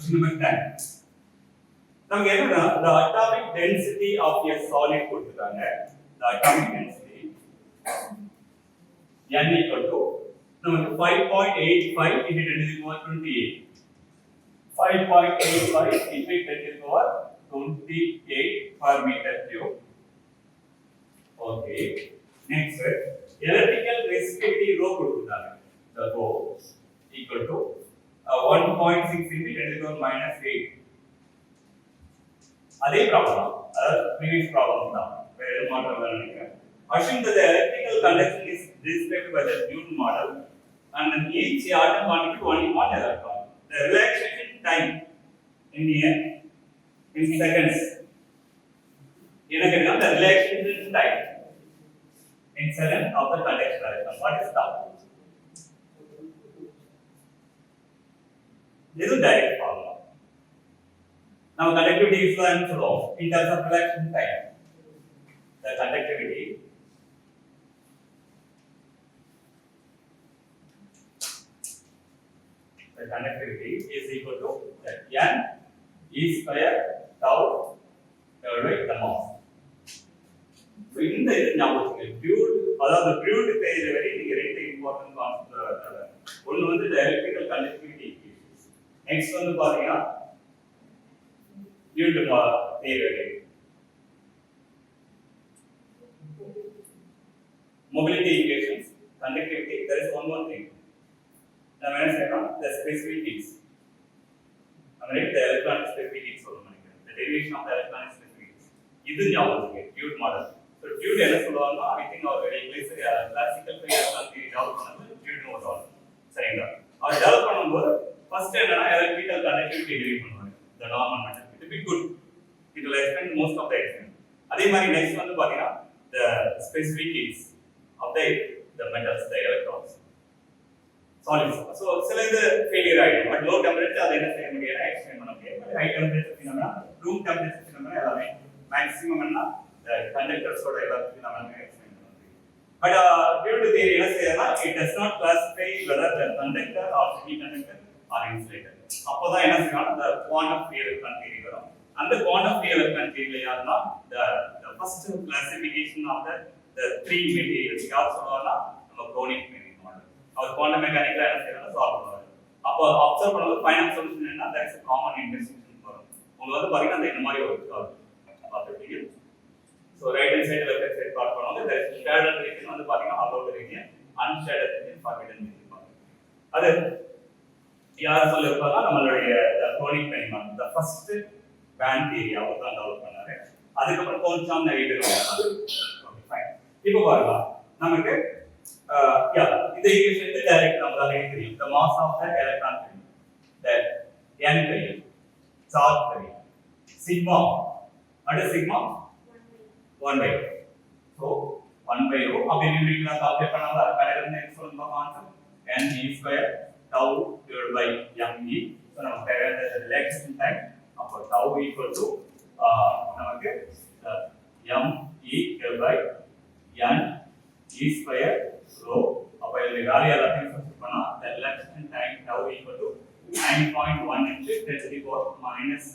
Question number 10. நமக்கு என்னன்னா the atomic density of a solid கொடுத்துட்டாங்க. The atomic density n equal to நமக்கு 5.85 into 10 to the power 28. 5.85 into 10 to the power 28 per meter cube. Okay. Next, electrical resistivity rho கொடுத்துட்டாங்க. The rho equal to 1.6 into 10 to the power minus 8. அதே problem அதாவது previous problem தான் வேற எதுவும் மாற்றம் இல்ல நினைக்கிறேன். Assume that the electrical conduction is described by the Newton model and then each atom contributes only one electron. The relaxation time in seconds. The relaxation time in seconds of the conduction electron. What is that? This is direct formula. Now conductivity is and flow in terms of relaxation time. The conductivity is equal to n e square tau divided by the mass. So in the ஞாபகம் fluid அதாவது fluid பேர் very ரெண்டு important concept. ஒன்னு வந்து the electrical conductivity equations. Next வந்து பாத்தீங்கன்னா Newton theory. Mobility equations, conductivity, there is one more thing. Now when I say the specific heats. I mean the electronic specific heats. The derivation of the electronic specific heats. This is the fluid model. So fluid என்ன சொல்லுவாங்க I think our English classical theory develop பண்ணது fluid model. சரிங்களா? அவர் develop பண்ணும்போது first என்னன்னா electrical conductivity derive பண்ணுவாங்க. The normal method. It will be good. It will explain most of the extent. அதே மாதிரி next வந்து பாத்தீங்கன்னா the specific heats of the metals, the electrons. Solids. So சில இது failure ஆயிடும். But low temperature அதை என்ன செய்ய முடியாது எக்ஸ்பிளைன் பண்ண முடியாது. But high temperature என்னன்னா room temperature என்னன்னா எல்லாமே maximum என்ன the conductors ஓட எல்லாத்தையும் நம்ம எக்ஸ்பிளைன் பண்ண முடியும். But due to theory என்ன செய்யறதுனா it does not classify whether the conductor or semiconductor or insulator. அப்போதான் என்ன செய்யணும் the quantum free electron theory வரும். அந்த quantum free electron theory யாருன்னா the first classification of the three materials யார் சொல்றாங்கன்னா நம்ம Brownian model. அவர் quantum mechanics என்ன செய்யறாங்க சால்வ் பண்ணுவாங்க. அப்போ அப்சர்வ் பண்ணும்போது ஃபைனல் சொல்யூஷன் என்ன that is a common intersection வரும். உங்களுக்கு வந்து பாத்தீங்கன்னா அந்த இந்த மாதிரி ஒரு பார்த்துட்டீங்க. So right hand side left hand side part பண்ணுவாங்க. there is shaded region வந்து பாத்தீங்கன்னா allowed region, unshaded region, forbidden region. அது யார் சொல்லிருப்பாங்க நம்மளுடைய Brownian mechanics the first band theory அவர் தான் டெவலப் பண்ணாரு. அதுக்கு அப்புறம் கோல்சாம் நிறைய பேர் வந்தாங்க. Okay fine. இப்போ பாருங்க நமக்கு இந்த ஈக்குவேஷன் வந்து டைரக்ட் நம்மளால தெரியும். the mass of the electron தெரியும். the n தெரியும். charge தெரியும். sigma and sigma 1/ρ. so 1/ρ அப்படி நியூமரிக்கலா கால்குலேட் பண்ணாம கரெக்ட்டா என்ன சொல்லுங்க concept n e square tau divided by me. so நமக்கு தேவையான relaxation time அப்போ tau equal to நமக்கு m e divided by n e square rho. அப்போ இந்த வேல்யூ எல்லாத்தையும் சப்ஸ்டிட்யூட் பண்ணா the relaxation time tau equal to 9.1 into 10 to the power minus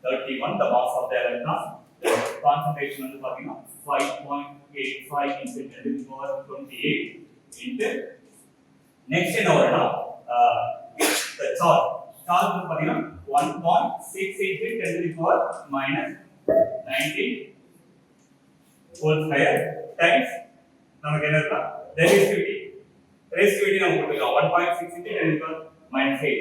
31 the mass of the electron. The concentration வந்து பாத்தீங்கன்னா 5.85 into 10 to the power 28 into next என்ன வரும்னா the charge வந்து பாத்தீங்கன்னா 1.6 into 10 to the power minus 19 whole square times நமக்கு என்ன இருக்கா resistivity நம்ம கொடுத்துக்கலாம் 1.6 into 10 to the power minus 8.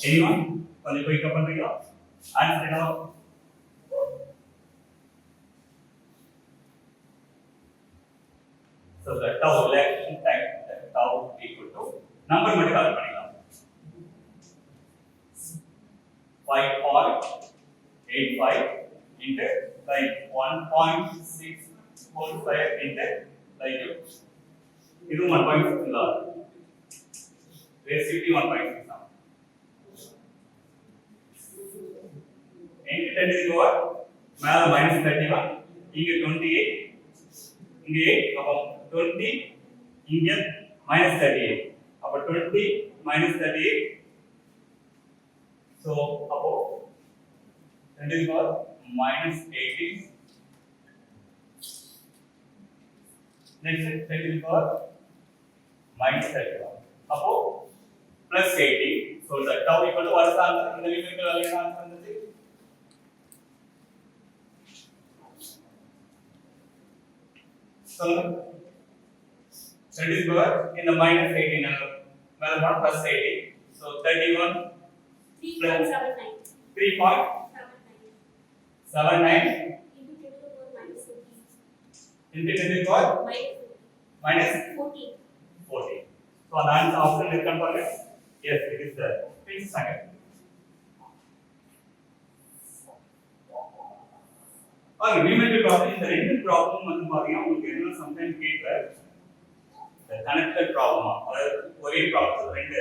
anyone கொஞ்சம் குயிக்கா பண்றீங்களா ஆன்சர் என்ன so the tau relaxation time tau equal to number மட்டும் கால் பண்ணிக்கலாம் 5.85 into like 1.6 whole square into like இது 1.6 இல்ல resistivity 1.6 தான் into 10 to the power மேல -31 இங்க 28 இங்க 8 அப்போ 20 இங்க -38 அப்ப 20 minus 38. So அப்போ 10 to the power minus 18. Next 10 to the power minus 31. அப்போ plus 18. So the tau equal to what is the answer? இந்த numerical value என்ன answer வந்தது? சொல்லுங்க. 10 to the power in the minus 18 மேல போனா plus 18. So 31 plus 3.79 into 10 to the power minus 14. So the answer option is confirmed. Yes, it is there. Please second. Okay, numerical problem. இந்த ரெண்டு problem வந்து பாத்தீங்கன்னா உங்களுக்கு என்ன சம்டைம் கேட்கல connected ப்ராப்ளமா அதாவது ஒரே ப்ராப்ளம் ரெண்டு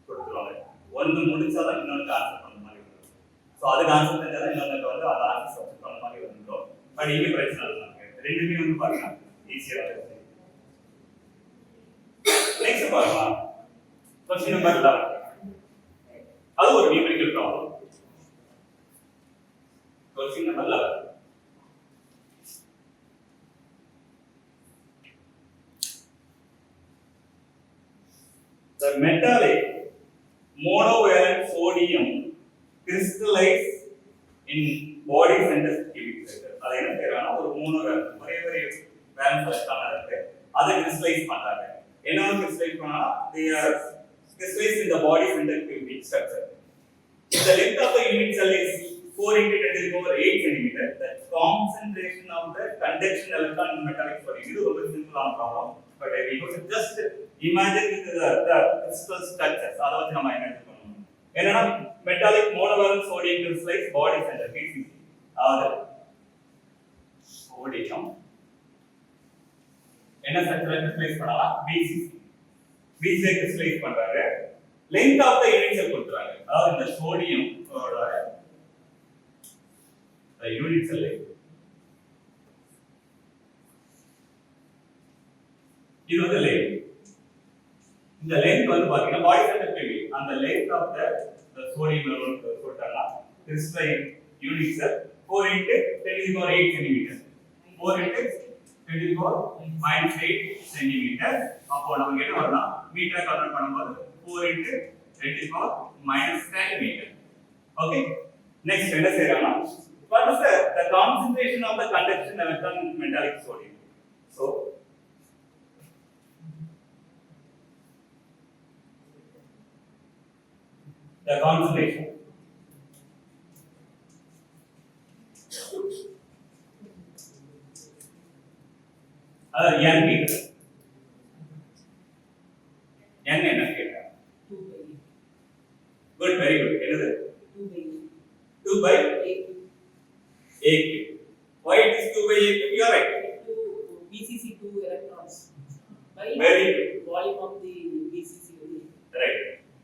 கொடுத்துருவாங்க ஒன்னு முடிச்சாதான் இன்னொன்று ஆன்சர் பண்ண மாதிரி இருக்கும் ஸோ அதுக்கு ஆன்சர் தெரிஞ்சாதான் இன்னொன்று வந்து அதை ஆன்சர் சப்ஜெக்ட் பண்ண மாதிரி வந்துடும் பட் இங்கே பிரச்சனை இல்லை ரெண்டுமே வந்து பாத்தீங்கன்னா ஈஸியாக இருக்கும் நெக்ஸ்ட் பாருங்க क्वेश्चन नंबर 11 அது ஒரு numerical problem question number 11 the metallic monovalent sodium crystallized in body center cubic center அது என்ன செய்யறாங்க ஒரு monovalent ஒரே ஒரே வேலன்ஸ் எலக்ட்ரான் இருக்கு அதை crystallize பண்றாங்க என்ன crystallize பண்ணா they are crystallized in the body center cubic structure if the length of the unit cell is 4 into 10 to the power 8 cm the concentration of the conduction electron in metallic sodium இது ஒரு simple ஆன problem but we could just imagine the crystal structures அத வச்சு நம்ம imagine பண்ணனும் என்னன்னா metallic monovalent sodium crystallized body center BCC அதாவது sodium என்ன ஸ்ட்ரக்சர்ல crystallize பண்ணலாம் BCC crystallize பண்றாங்க length of the unit cell கொடுத்துறாங்க அதாவது இந்த sodium ஓட unit cell இது வந்து length இந்த length வந்து பாத்தீங்கன்னா body center cubic அந்த length of the sodium level கொடுத்தாங்க crystalline unit cell 4 into 10 to the power 8 cm 4 into 10 to the power minus 8 cm அப்போ நமக்கு என்ன வரும்னா மீட்டரை கன்வர்ட் பண்ணும்போது 4 into 10 to the power minus 10 meter okay next என்ன செய்யறாங்க what is the concentration of the conduction electron in metallic sodium so the concentration n meter n என்ன கேட்டா 2 good very good என்னது 2 by 8 why it is 2 by 8 you are right BCC 2 electrons by very good volume of the BCC unit right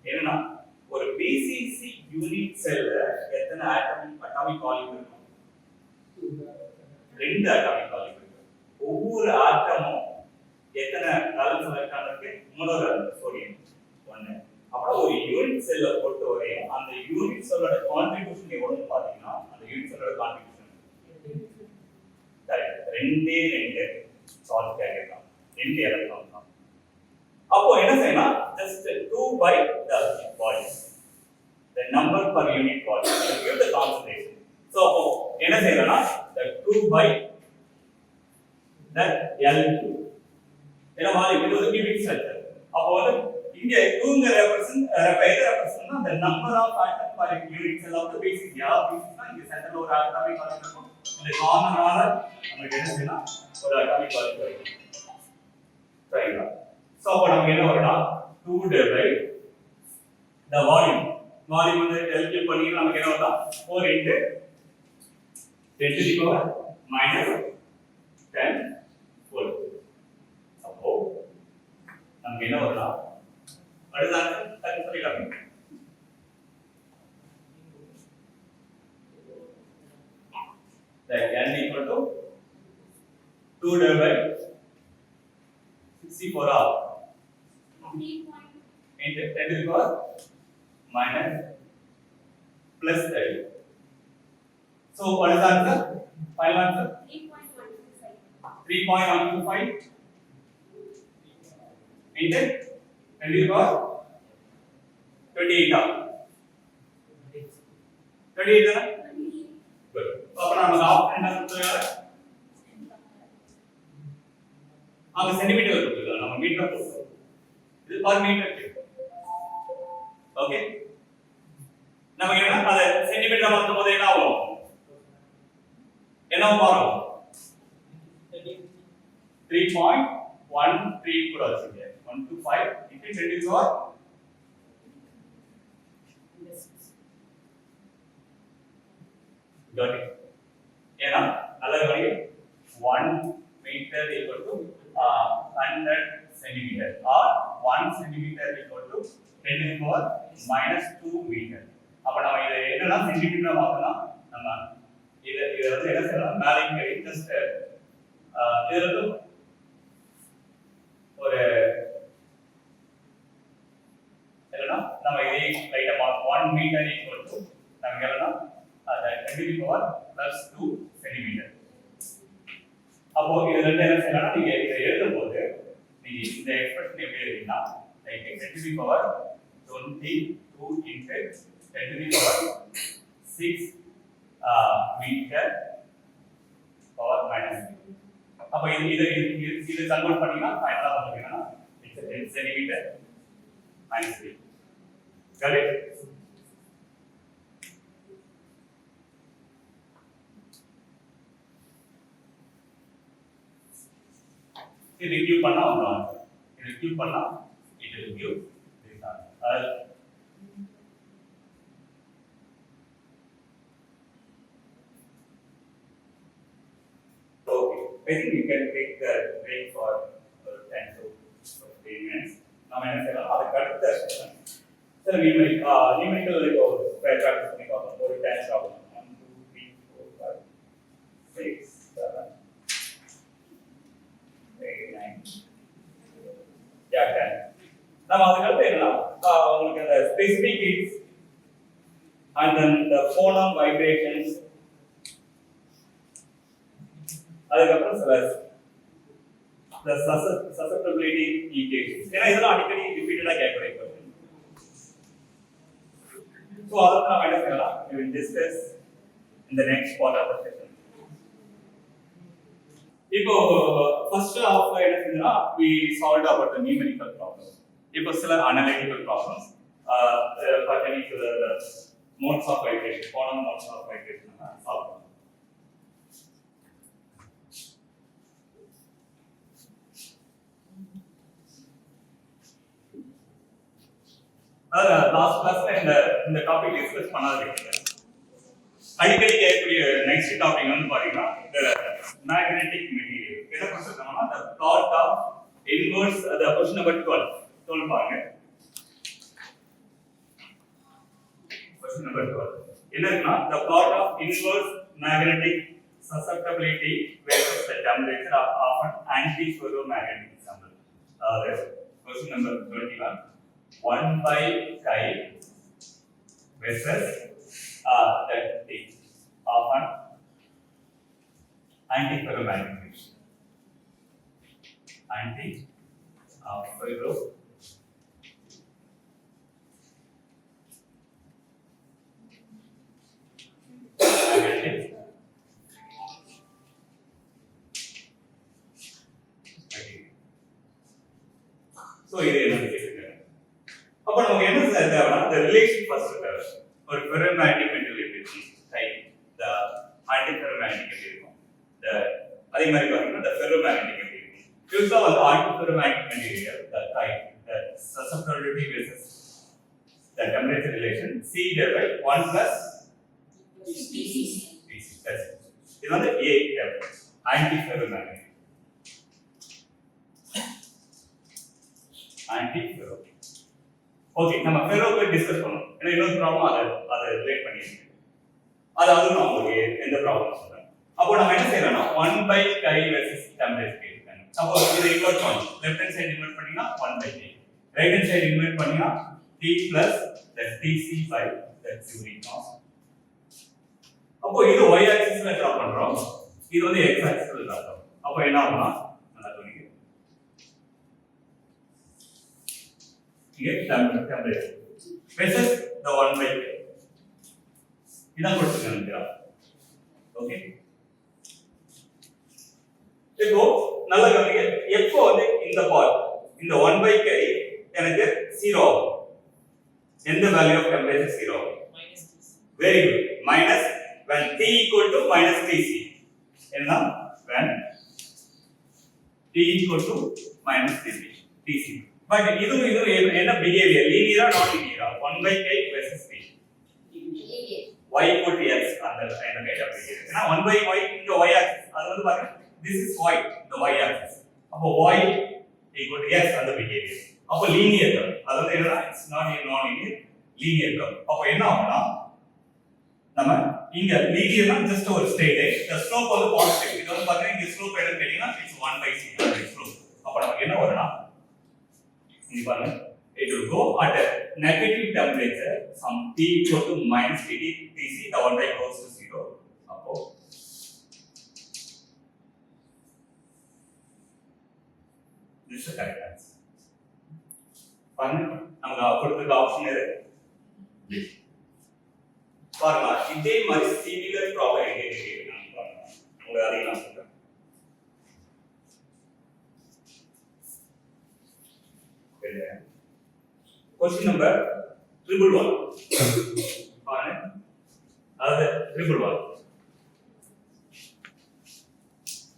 என்னன்னா ஒரு BCC unit செல்ல எத்தனை atomic volume இருக்கும் ரெண்டு atomic volume இருக்கு ஒவ்வொரு ஆட்டமும் எத்தனை வேலன்ஸ் எலக்ட்ரான் இருக்கு மோனோவேலன்ட் சோடியம் ஒண்ணு அப்புறம் ஒரு யூனிட் செல்ல பொறுத்தவரையும் அந்த யூனிட் செல்லோட கான்ட்ரிபியூஷன் எவ்வளவுன்னு பாத்தீங்கன்னா அந்த யூனிட் செல்லோட கான்ட்ரிபியூஷன் கரெக்ட் ரெண்டே ரெண்டு சார்ஜ் கேரியர் தான் ரெண்டு எலக்ட்ரான் தான் அப்போ என்ன செய்யணும் just 2 by the volume the number per unit volume to give the concentration so என்ன செய்யறோம்னா the 2 by the L2 ஏன்னா வால்யூம் இது ஒரு cubic structure அப்போ வந்து இங்க 2 ங்க represent the number of atom per unit cell of the BCC னா இங்க சென்டர்ல ஒரு atomic வால்யூம் இருக்கும் இந்த கார்னரால நமக்கு என்ன செய்யணும் ஒரு atomic வால்யூம் கிடைக்கும் சரிங்களா so அப்ப நமக்கு என்ன வரும்னா 2 divided the volume வந்து calculate பண்ணி நமக்கு என்ன வரும்னா 4 into 10 to the power minus 10 volt அப்போ நமக்கு என்ன வரும்னா அடுத்த ஆன்சர் சொல்லிடலாம் that n equal to 2 divided by 64 r into 10 to the minus plus 30. So what is the answer? Final answer? 3.125 into 10 to the power 28. 28 தானே? Good. அப்ப நமக்கு option என்ன கொடுத்திருக்காங்க? அங்க சென்டிமீட்டர் கொடுத்திருக்காங்க. நம்ம மீட்டர் போடுறோம். இது per meter cube. ஓகே? நம்ம என்ன அத சென்டிமீட்டர் மாத்தும் போது என்ன ஆகும்? என்ன மாறும்? 3.13 கூட வச்சுங்க. 125 into 10 to the power got it. ஏன்னா நல்ல கவனிங்க 1 meter equal to 100 centimeter or 1 centimeter equal to 10 to the power minus 2 meter. அப்ப நம்ம இத என்னன்னா சென்டிமீட்டரா மாத்தலாம். நம்ம இத வந்து என்ன செய்யலாம்? மேலிங் ஜஸ்ட் இதுல இருந்து ஒரு என்னன்னா நம்ம இதை லைட்டா 1 meter equal to நமக்கு என்னன்னா அது 10 to the power plus 2 centimeter. அப்போ இதுல இருந்து என்ன செய்யலாம்? நீங்க இத எழுதும்போது நீங்க இந்த எக்ஸ்பிரஷன் எப்படி எழுதினா like 10 to the power 22 into 10 to the power 6 meter power minus 3. அப்ப இது கன்வர்ட் பண்ணினா ஃபைனலா உங்களுக்கு என்னன்னா 10 centimeter minus 3. Got it? இது கியூ பண்ணா வந்துரும். இது கியூ பண்ணா இது கியூ இதுதான். Okay, I think you can take the break for 10 to 15 minutes. நாம என்ன செய்யலாம்? அதுக்கு அடுத்த சில நியூமெரிக்கல் ஒரு ப்ராக்டிஸ் பண்ணி பார்ப்போம். ஒரு டான்ஸ் ஆகும் 1 2 3 4 5 6 7 Yeah, 10. நம்ம அதுக்கு அடுத்து என்னன்னா உங்களுக்கு அந்த specific ஹீட்ஸ் and then the phonon vibrations அதுக்கப்புறம் சில the susceptibility equations ஏன்னா இதெல்லாம் அடிக்கடி ரிப்பீட்டடா கேட்கற क्वेश्चन. So அதெல்லாம் நாம என்ன செய்யலாம்? We will discuss in the next part of the session. இப்போ ஃபர்ஸ்ட் ஆஃப்ல என்ன செஞ்சா we solved about the numerical problems. இப்போ சில analytical problems pertaining to the modes of vibration, quantum modes of vibration solve பண்ணோம். லாஸ்ட் கிளாஸ்ல இந்த topic discuss பண்ணாதீங்க. அடிக்கடி கேட்கக்கூடிய நெக்ஸ்ட் டாபிக் வந்து பாத்தீங்கன்னா இந்த மேக்னெட்டிக் மெட்டீரியல். என்ன கொடுத்திருக்காங்கன்னா the plot of inverse the question number 12 பாருங்க. question number 12 என்ன இருக்குன்னா the plot of inverse magnetic susceptibility versus the temperature of often anti-ferromagnetic sample. Question number 21 1 by chi versus the T of an anti-ferromagnetic. Anti-ferromagnetic. So இது என்ன கேக்குறீங்க? அப்ப நமக்கு என்ன தேவைன்னா the relation first தேவை. ஒரு ferromagnetic material இருக்கு type the antiferromagnetic இருக்கும். அதே மாதிரி பாத்தீங்கன்னா the ferromagnetic இருக்கும். யூசுவலா வந்து antiferromagnetic material the type the susceptibility versus the temperature relation C divided by 1 plus PC. That's it. இது வந்து A antiferromagnetic. Anti-ferro. ஓகே நம்ம ஃபெரோ பத்தி டிஸ்கஸ் பண்ணோம். ஏன்னா இன்னொரு ப்ராப்ளம் அதை ரிலேட் பண்ணிருக்கு. அதாவது நான் உங்களுக்கு எந்த ப்ராப்ளம் சொல்றேன். அப்போ நம்ம என்ன செய்யறோம்னா 1 by chi versus temperature கேட்கணும். அப்போ இதை இன்வெர்ட் பண்ணணும். லெஃப்ட் ஹேண்ட் சைடு இன்வெர்ட் பண்ணீங்கன்னா 1 by chi. Right hand side invert பண்ணீங்கன்னா T plus the Tc by the cubic mass. அப்போ இது y axis ல டிரா பண்றோம், இது வந்து x axis ல டிரா பண்றோம். அப்போ என்ன ஆகும்னா நல்லா கவனிங்க, இங்க temperature versus the 1 by k இதான் கொடுத்துருக்காங்க. ஓகே, இப்போ நல்லா கவனிங்க, எப்போ வந்து இந்த பார்ட் இந்த 1 by k எனக்கு 0 ஆகும், எந்த வேல்யூ ஆஃப் டெம்பரேச்சர் 0 ஆகும்? Very good, minus when t equal to minus Tc என்ன when t equal to minus Tc. But இது என்ன பிஹேவியர், லீனியரா நான் லீனியரா? 1 by k versus t y equal to x அந்த கைண்ட் ஆஃப் பிஹேவியர். ஏன்னா 1 by y இந்த y axis அது வந்து பாருங்க, this is y the y axis, அப்போ y equal to x அந்த பிஹேவியர். அப்போ லீனியர் கர்வ், அதாவது என்னன்னா it's not a non linear linear curve. அப்போ என்ன ஆகும்னா நம்ம இங்க லீனியர்னா ஜஸ்ட் ஒரு ஸ்ட்ரெயிட் லைன், the slope வந்து பாசிட்டிவ். இது வந்து பாத்தீங்கன்னா இங்க ஸ்லோப் என்ன கேட்டினா இட்ஸ் 1 by c அந்த ஸ்லோப். அப்ப நமக்கு என்ன வரும்னா இங்க பாருங்க, it will go at a negative temperature some t equal to minus Tc the 1 by goes to 0. அப்போ this is the correct answer. பாருங்க நமக்கு கொடுத்திருக்க ஆப்ஷன் எது? பாருங்க, இதே மாதிரி சிமிலர் ப்ராப்ளம் எங்க கேக்குறாங்க பாருங்க, உங்களுக்கு அதை நான் சொல்றேன். क्वेश्चन नंबर 111 பாருங்க, அதாவது 111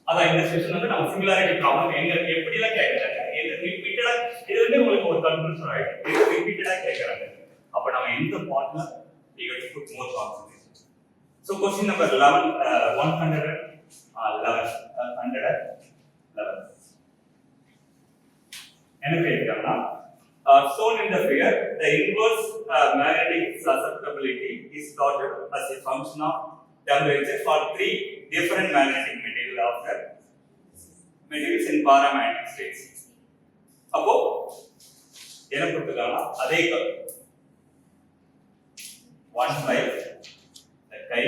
அதான் இந்த செஷன் வந்து நம்ம சிமிலாரிட்டி ப்ராப்ளம் எங்க எப்படி எல்லாம் கேக்குறாங்க, இது ரிப்பீட்டடா, இது வந்து உங்களுக்கு ஒரு கன்ஃபியூஷன் ஆயிடும், இது ரிப்பீட்டடா கேக்குறாங்க. அப்ப நம்ம எந்த பார்ட்ல we got to put more concentration. So question number 111 என்ன கேக்குறாங்கன்னா, shown in the figure the inverse magnetic susceptibility is plotted as a function of temperature for three different magnetic materials in paramagnetic states. அப்போ என்ன கொடுத்துருக்காங்கன்னா அதே curve 1 by the chi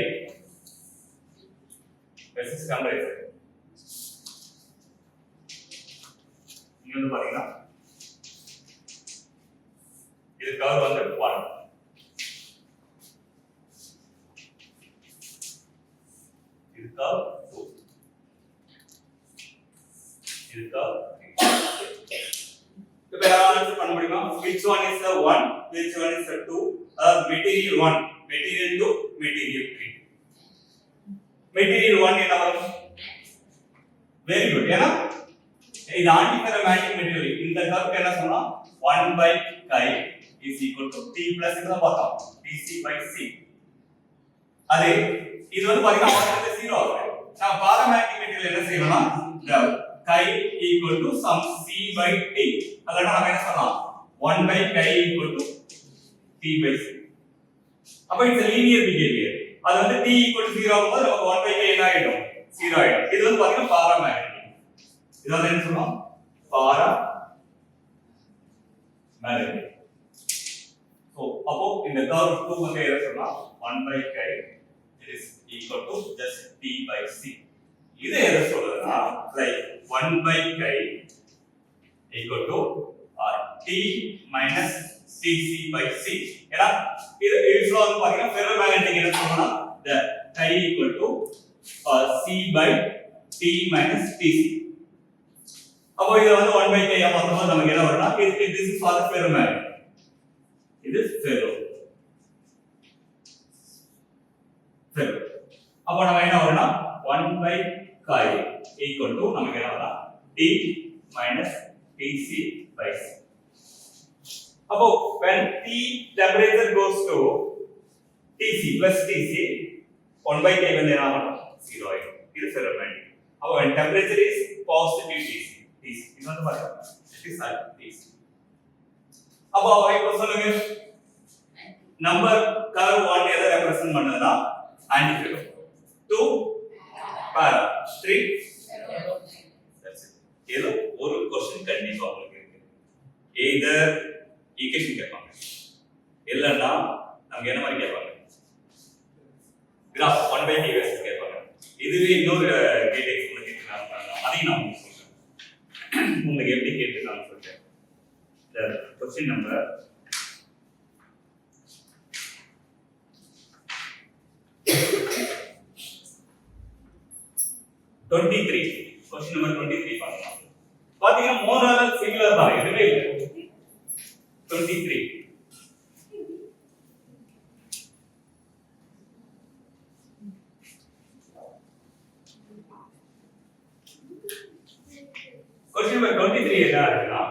versus temperature. இங்க வந்து பாத்தீங்கன்னா இது curve வந்து 1, இது கர்வ் 2, இது கர்வ் 3. இப்ப ஆன்சர் பண்ண முடியுமா? which one is the 1, which one is the 2? material 1, material 2, material 3. material 1 என்ன வரும்? very good. ஏனா இது antiparamagnetic material. இந்த கர்வ் என்ன சொன்னா 1 by chi is equal to t plus என்ன பார்த்தோம் Tc by c. அதே இது வந்து பாத்தீங்கன்னா ஆப்போசிட் 0 ஆகும். நான் paramagnetic material என்ன செய்யணும்னா the chi equal to some c by t. அதனால நாம என்ன சொல்லலாம் 1 by chi equal to t by c. அப்ப it's a linear behavior. அது வந்து t equal to 0 ஆகும்போது நமக்கு 1 by k என்ன ஆயிடும் 0 ஆயிடும். இது வந்து பாத்தீங்கன்னா paramagnetic. இது வந்து என்ன சொல்றோம் paramagnetic. So அப்போ இந்த curve 2 வந்து என்ன சொல்லலாம் 1 by chi it is equal to just t by c. இது என்ன சொல்றதுன்னா like 1 by chi equal to t minus Tc by c. ஏனா இது யூசுவலா வந்து பாத்தீங்கன்னா ferromagnetic என்ன சொல்றோம்னா the chi equal to c by t minus Tc. அப்போ இது வந்து 1 by k ஆ மாத்தும்போது நமக்கு என்ன வரும்னா this is for the ferromagnetic. இது ferro. அப்போ நம்ம என்ன வரும்னா 1 by chi equal to நமக்கு என்ன வரும்னா t minus Tc by c. அப்போ when t temperature goes to Tc plus Tc 1 by k வந்து என்ன ஆகும் 0 ஆகும். இது ferromagnetic. அப்போ when temperature is positive Tc இது வந்து பாருங்க it is Tc. அப்போ இப்போ சொல்லுங்க நம்பர் கர்வ் 1 எதை ரெப்ரசன்ட் பண்ணுதுன்னா antiferro, 2 para, 3 that's it. ஏதோ ஒரு क्वेश्चन கண்டிப்பா உங்களுக்கு இருக்கு. either ஈக்குவேஷன் கேட்பாங்க இல்லன்னா நமக்கு என்ன மாதிரி கேட்பாங்க கிராஃப் 1 by t versus கேட்பாங்க இதுவே இன்னொரு டீடைல்ஸ் உங்களுக்கு கேட்கலாம் அதையும் நான் உங்களுக்கு சொல்றேன் உங்களுக்கு எப்படி கேட்டுருக்காங்கன்னு சொல்லிட்டு கொஸ்டின் நம்பர் 23 क्वेश्चन नंबर 23 பார்க்கலாம் பாத்தீங்கன்னா மோனோலர் சிங்குலர் தான் எதுவே இல்லை 23 क्वेश्चन नंबर 23 என்ன இருக்குன்னா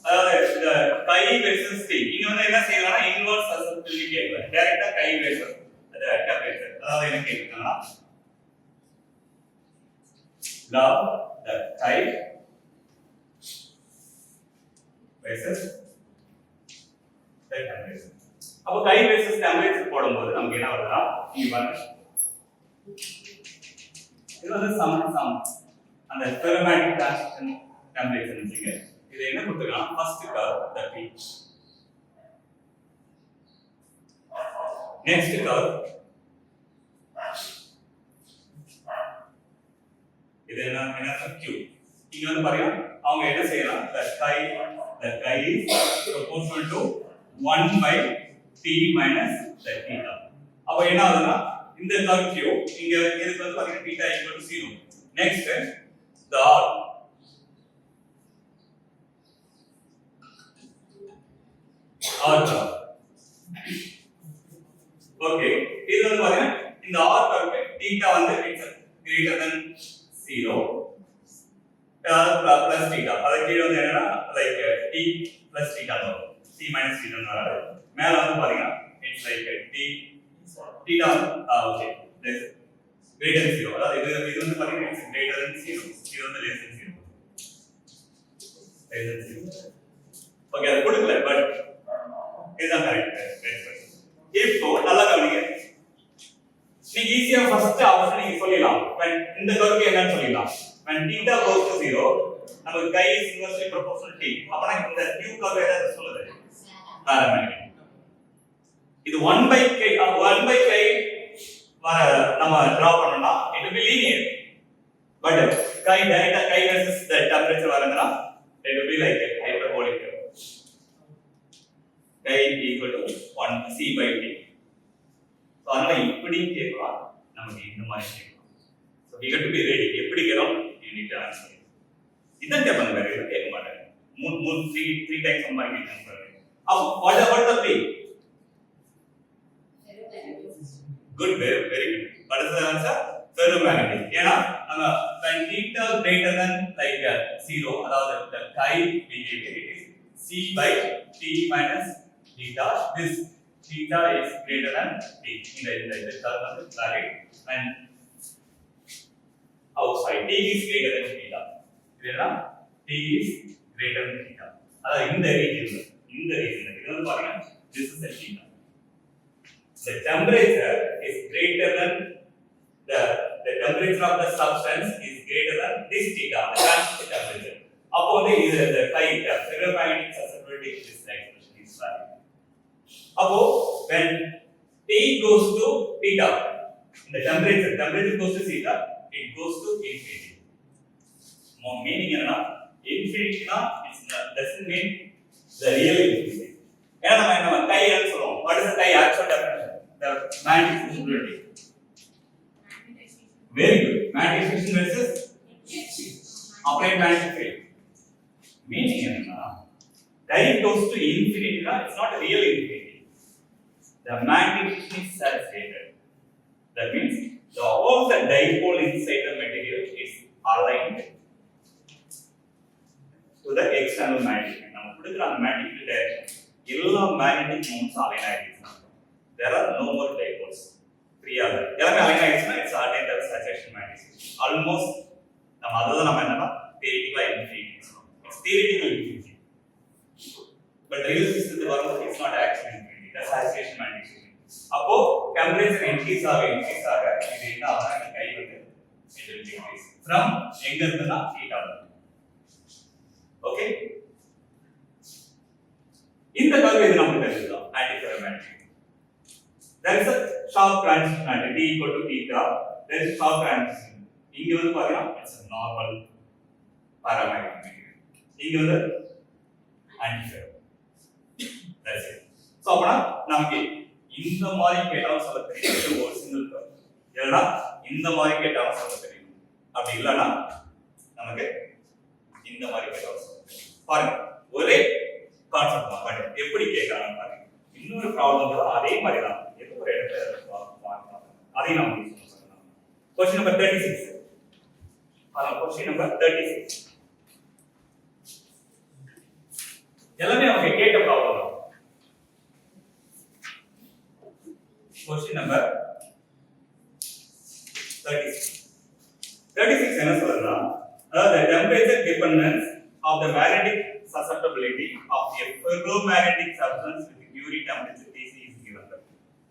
அதாவது இந்த கை வெர்சஸ் t இங்க வந்து என்ன செய்யலாம்னா இன்வர்ஸ் சசப்டிபிலிட்டி கேட்கலாம் டைரக்டா கை வெர்சஸ் அது டெம்பரேச்சர் அதாவது என்ன கேக்குறாங்கன்னா love the type versus the temperature. அப்ப கை versus temperature போடும்போது நமக்கு என்ன வருதுன்னா E1 இது வந்து சம் அந்த thermometric transition temperature னுங்க இது என்ன கொடுத்திருக்காங்க first curve the T next curve இது என்ன Q இங்க வந்து பாருங்க அவங்க என்ன செய்யலாம் the chi is proportional to 1 by t minus the theta அப்ப என்ன ஆகுதுன்னா இந்த curve Q இங்க இதுக்கு வந்து பாருங்க theta equal to 0 next the r curve okay இது வந்து பாருங்க இந்த r curve theta வந்து greater than 0 plus theta அது கீழ வந்து என்னன்னா லைக் t plus theta வரும் t minus theta வராது மேல வந்து பாத்தீங்கன்னா it's like t theta okay this greater than 0 அதாவது இது வந்து பாத்தீங்கன்னா இட்ஸ் greater than 0 இது வந்து less than 0 less than 0 okay அது கொடுக்கல பட் இதுதான் கரெக்ட் இப்போ நல்லா கவனிங்க நீங்க ஈஸியா ஃபர்ஸ்ட் ஆப்ஷன் நீங்க சொல்லலாம் இந்த கர்வுக்கு என்னன்னு சொல்லலாம் when theta goes to 0 நமக்கு chi is inversely proportional to t அப்பனா இந்த q கர்வ் எதை சொல்லுது பாராமீட்டர் இது 1 by chi வர நம்ம டிரா பண்ணனும்னா it will be linear but chi டைரக்டா chi versus the temperature வரதுனா it will be like a hyperbolic curve chi equal to 1 c by t so அதனால இப்படி கேட்கலாம் நமக்கு இந்த மாதிரி கேட்கலாம் so we have to be ready எப்படி கேட்கலாம் you need to answer இதான் கேட்பாங்க வேற எதுவும் கேட்க மாட்டாங்க த்ரீ டைம்ஸ் அந்த மாதிரி கேட்பாங்க அப்போ what the play good very good what is the answer ferromagnetic ஏனா நம்ம when theta greater than like 0 அதாவது the chi behavior it is c by t minus theta this theta is greater than t in the term of the valid and outside t is greater than theta இதுனா t is greater than theta அதாவது இந்த region இது வந்து பாருங்க this is the theta the temperature is greater than the temperature of the substance is greater than this theta the transition temperature அப்போ வந்து இது the height ferromagnetic susceptibility this expression is valid அப்போ when t goes to theta the temperature goes to theta it goes to infinity more meaning enna infinity na doesn't mean the real infinity ஏன்னா நம்ம chi ன்னு சொல்றோம் what is the chi actual definition the magnetic susceptibility very good magnetic susceptibility versus applied magnetic field meaning enna chi goes to infinity na it's not a real infinity the magnetic field is saturated that means all the dipole inside the material is aligned to the external magnetic field நம்ம கொடுக்கிற அந்த magnetic field direction எல்லா magnetic moments align ஆயிடுச்சு there are no more dipoles free ஆக எல்லாமே align ஆயிடுச்சுனா it's attained the saturation magnetic field almost நம்ம என்னன்னா theoretical infinity it's theoretical infinity but real system வரும்போது it's not actually infinity the saturation magnetic field அப்போ temperature increase ஆக இது என்ன ஆகும்னா இந்த கை வந்து it will decrease from எங்க இருந்துனா θ ஓகே இந்த கர்வ் இது நமக்கு தெரியுதா antiferromagnetic. There is a sharp transition at T equal to theta. There is a sharp transition. இங்க வந்து பாத்தீங்கன்னா it's a normal paramagnetic material. இங்க வந்து antiferro. That's it. So அப்பனா நமக்கு இந்த மாதிரி கேட்டாலும் சொல்ல தெரியும் ஒரு சிங்கிள் டர்ம். இல்லனா இந்த மாதிரி கேட்டாலும் சொல்ல தெரியும். அப்படி இல்லனா நமக்கு இந்த மாதிரி கேட்டாலும் சொல்ல தெரியும். பாருங்க ஒரே கான்செப்ட் தான் பட் எப்படி கேட்கறாங்க பாருங்க. இன்னொரு ப்ராப்ளம் கூட அதே மாதிரி தான். ஏதோ ஒரு இடத்துல பார்க்கலாம். அதை நாம யூஸ் பண்ணலாம். Question number 36. பாருங்க क्वेश्चन नंबर 36. எல்லாமே அவங்க கேட்ட ப்ராப்ளம் தான். Question number 36. 36 என்ன சொல்றதுன்னா the temperature dependence of the magnetic susceptibility of a ferromagnetic substance with Curie temperature Tc is given.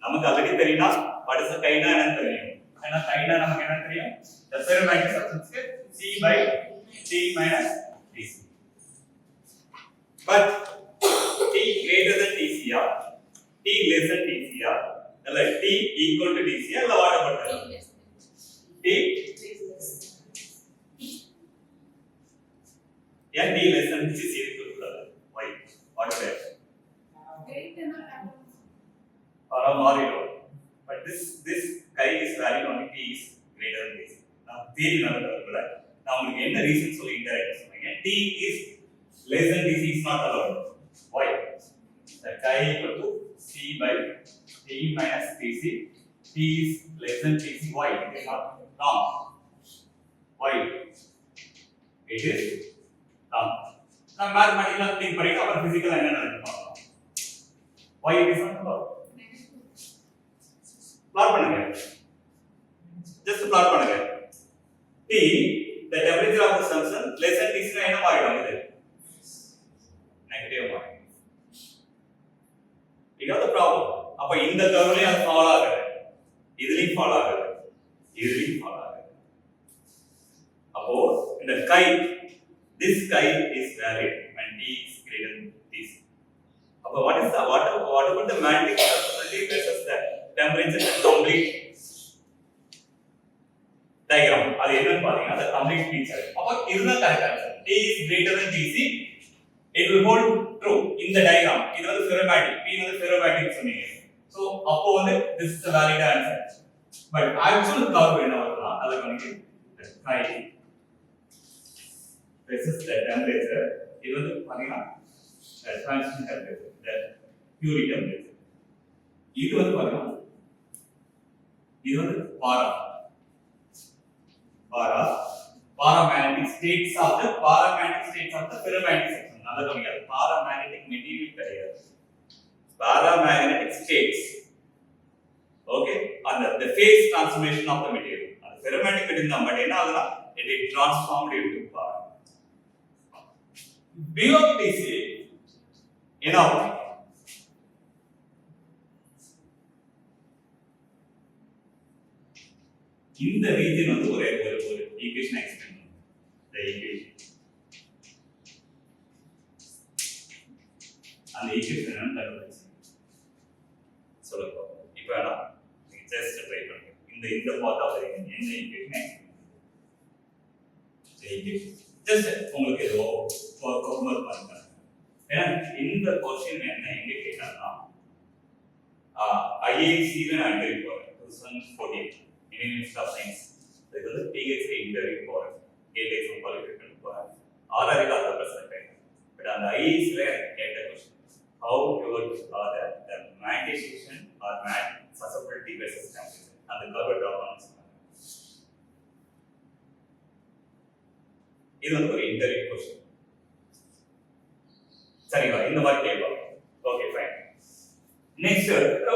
நமக்கு ஆல்ரெடி தெரியும்னா what is the கைனா என்னன்னு தெரியும். ஏன்னா கைனா நமக்கு என்ன தெரியும்? The ferromagnetic substance C by T minus Tc. But T greater than Tc or T less than Tc or T equal to Tc or what about that? T yeah, T less than Tc equal to that. Why? What is that? Paramarido. But this chi is valid only T is greater than Tc. Now theory நடக்குதுல நான் உங்களுக்கு என்ன reason சொல்லி இன்டைரக்டா சொன்னீங்க. T is less than Tc is not allowed. Why? The chi equal to C by T minus Tc. T is less than Tc. Why? It is not wrong. Why? It is wrong. Now mathematical think பண்ணிட்டு அப்புறம் physical என்ன நடக்குது பார்க்கலாம். Why it is not allowed? plot பண்ணுங்க. Just plot பண்ணுங்க. T the temperature of the solution less than Tc னா என்ன மாறிடும் இது? நெகட்டிவ் மாறிடும். You know the problem. அப்ப இந்த கர்வ்லயே அது ஃபாலோ ஆகுது. இதுலயும் ஃபாலோ ஆகுது. இதுலயும் ஃபாலோ ஆகுது. அப்போ இந்த chi this chi is valid when T is greater than Tc. அப்ப what about the magnetic susceptibility versus the temperature complete diagram? அது என்னன்னு பாத்தீங்கன்னா the complete picture. அப்ப இதுதான் correct answer. T is greater than Tc. It will hold true in the diagram. இது வந்து ferromagnetic. P வந்து ferromagnetic சொன்னீங்க. So அப்போ வந்து this is the valid answer. But actual curve என்ன வரும்னா அத கவனிங்க. Chi versus the temperature. இது வந்து பாத்தீங்கன்னா transition temperature, the Curie temperature. இது வந்து பாத்தீங்கன்னா இது வந்து paramagnetic states of the ferromagnetic section. அத கவனிங்க. Paramagnetic material கிடையாது. Paramagnetic states. Okay, and the phase transformation of the material. அந்த ferromagnetic இருந்தா மட்டும் என்ன ஆகுதுன்னா it is transformed into para. Below Tc என்ன ஆகும்? இந்த ரீஜன் வந்து ஒரு ஈக்குவேஷன் எக்ஸ்பிளைன் பண்ணும். the equation அந்த ஈக்குவேஷன் என்னன்னு கண்டுபிடிச்சு சொல்லுங்க. இப்போ நான் நீங்க ஜஸ்ட் ட்ரை பண்ணுங்க. இந்த பார்ட் ஆஃப் என்ன ஈக்குவேஷன் ஜஸ்ட் உங்களுக்கு ஏதோ ஹோம்வொர்க் பண்ணுங்க. ஏன்னா இந்த क्वेश्चन என்ன எங்க கேட்டாங்கன்னா IIC ல நான் இன்டர்வியூ போறேன் 2014 University of Science. இதுக்கு வந்து PhD இன்டர்வியூ போறேன். கேட் எக்ஸாம் குவாலிஃபை பண்ணி போறேன். ஆர்ஆர்ல அந்த பிரச்சனை இல்லை. பட் அந்த IIC ல எனக்கு கேட்ட question how you would the magnetization or susceptibility versus temperature and the curve draw பண்ணனும். இது வந்து ஒரு இன்டர்வியூ क्वेश्चन. சரிங்களா? இந்த மாதிரி கேட்பாங்க. Okay fine. நெக்ஸ்ட்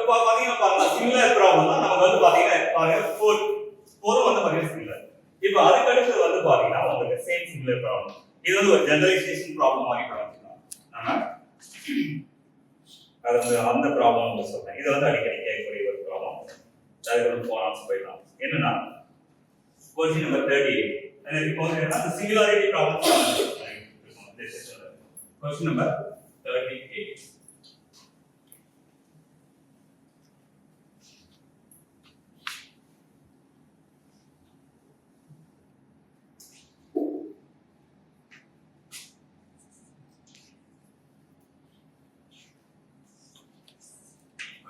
பாத்தீங்கன்னா பாருங்க சிமிலர் ப்ராப்ளம் தான் நமக்கு வந்து பாத்தீங்கன்னா பாருங்க 4 வந்து பாத்தீங்கன்னா சிமிலர். இப்போ அதுக்கு அடுத்து வந்து பாத்தீங்கன்னா உங்களுக்கு சேம் சிமிலர் ப்ராப்ளம். இது வந்து ஒரு ஜெனரலைசேஷன் ப்ராப்ளம் மாதிரி பண்ணிக்கலாம். நம்ம அது வந்து அந்த ப்ராப்ளம் வந்து சொல்றேன். இது வந்து அடிக்கடி கேட்கக்கூடிய ஒரு ப்ராப்ளம். அதுக்கு வந்து போனாஸ் போயிடலாம். என்னன்னா क्वेश्चन नंबर 38. எனக்கு இப்போ என்னன்னா singularity problem question number 38.